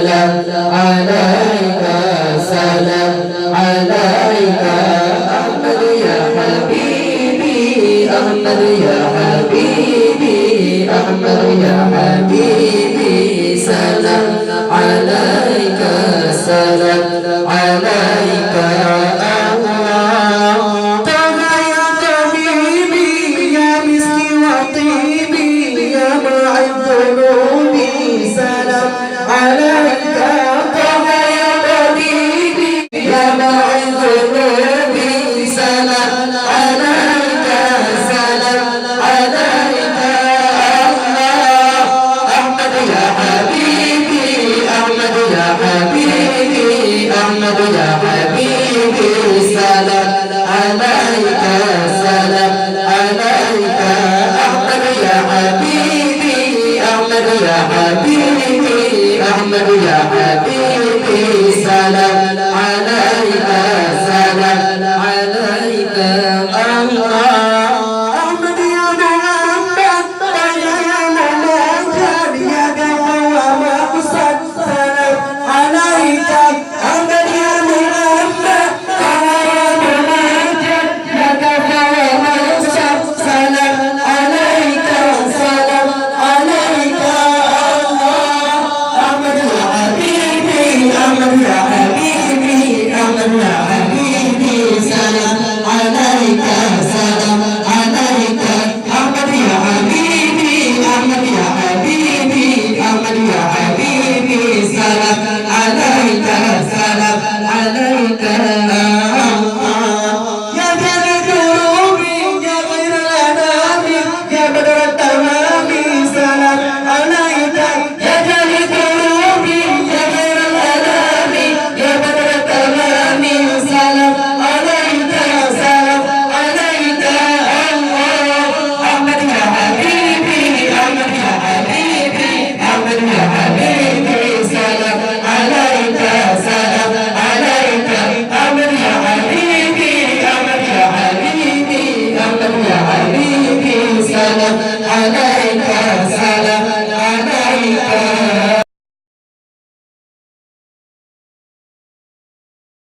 سلام عليك سلام عليك أحمد يا حبيبي أحمد يا حبيبي أحمد يا حبيبي سلام عليك سلام عليك يا الله طه يا طبيبي يا مسكي وطيبي يا معي الذنوب سلام عليك طه يا طبيبي يا معي الذنوب سلام عليك سلام عليك الله أحمد يا حبيبي أحمد يا حبيبي أحمد يا حبيبي سلام عليك سلام عليك أحمد يا حبيبي أحمد يا حبيبي أحمد يا حبيبي سلام عليك سلام عليك الله أحمد يا محمد يا مناجر يا قوى مقصد سلام عليك أحمد يا محمد يا مناجر يا قوى مقصد سلام عليك سلام عليك الله أحمد يا حبيبي أحمد يا حبيبي أحمد يا حبيبي سلام عليك سلام عليك أحمد يا حبيبي أحمد يا حبيبي أحمد يا حبيبي سلام عليك سلام عليك يا ذا القلوب يا خير الأنام يا بدر التمام سلام عليك يا ذا القلوب يا خير الأنام يا بدر التمام سلام عليك سلام عليك الله أحمد يا حبيبي أحمد يا حبيبي أحمد يا حبيبي سلام عليك سلام عليك أحمد يا حبيبي أحمد يا حبيبي أحمد يا حبيبي سلام عليك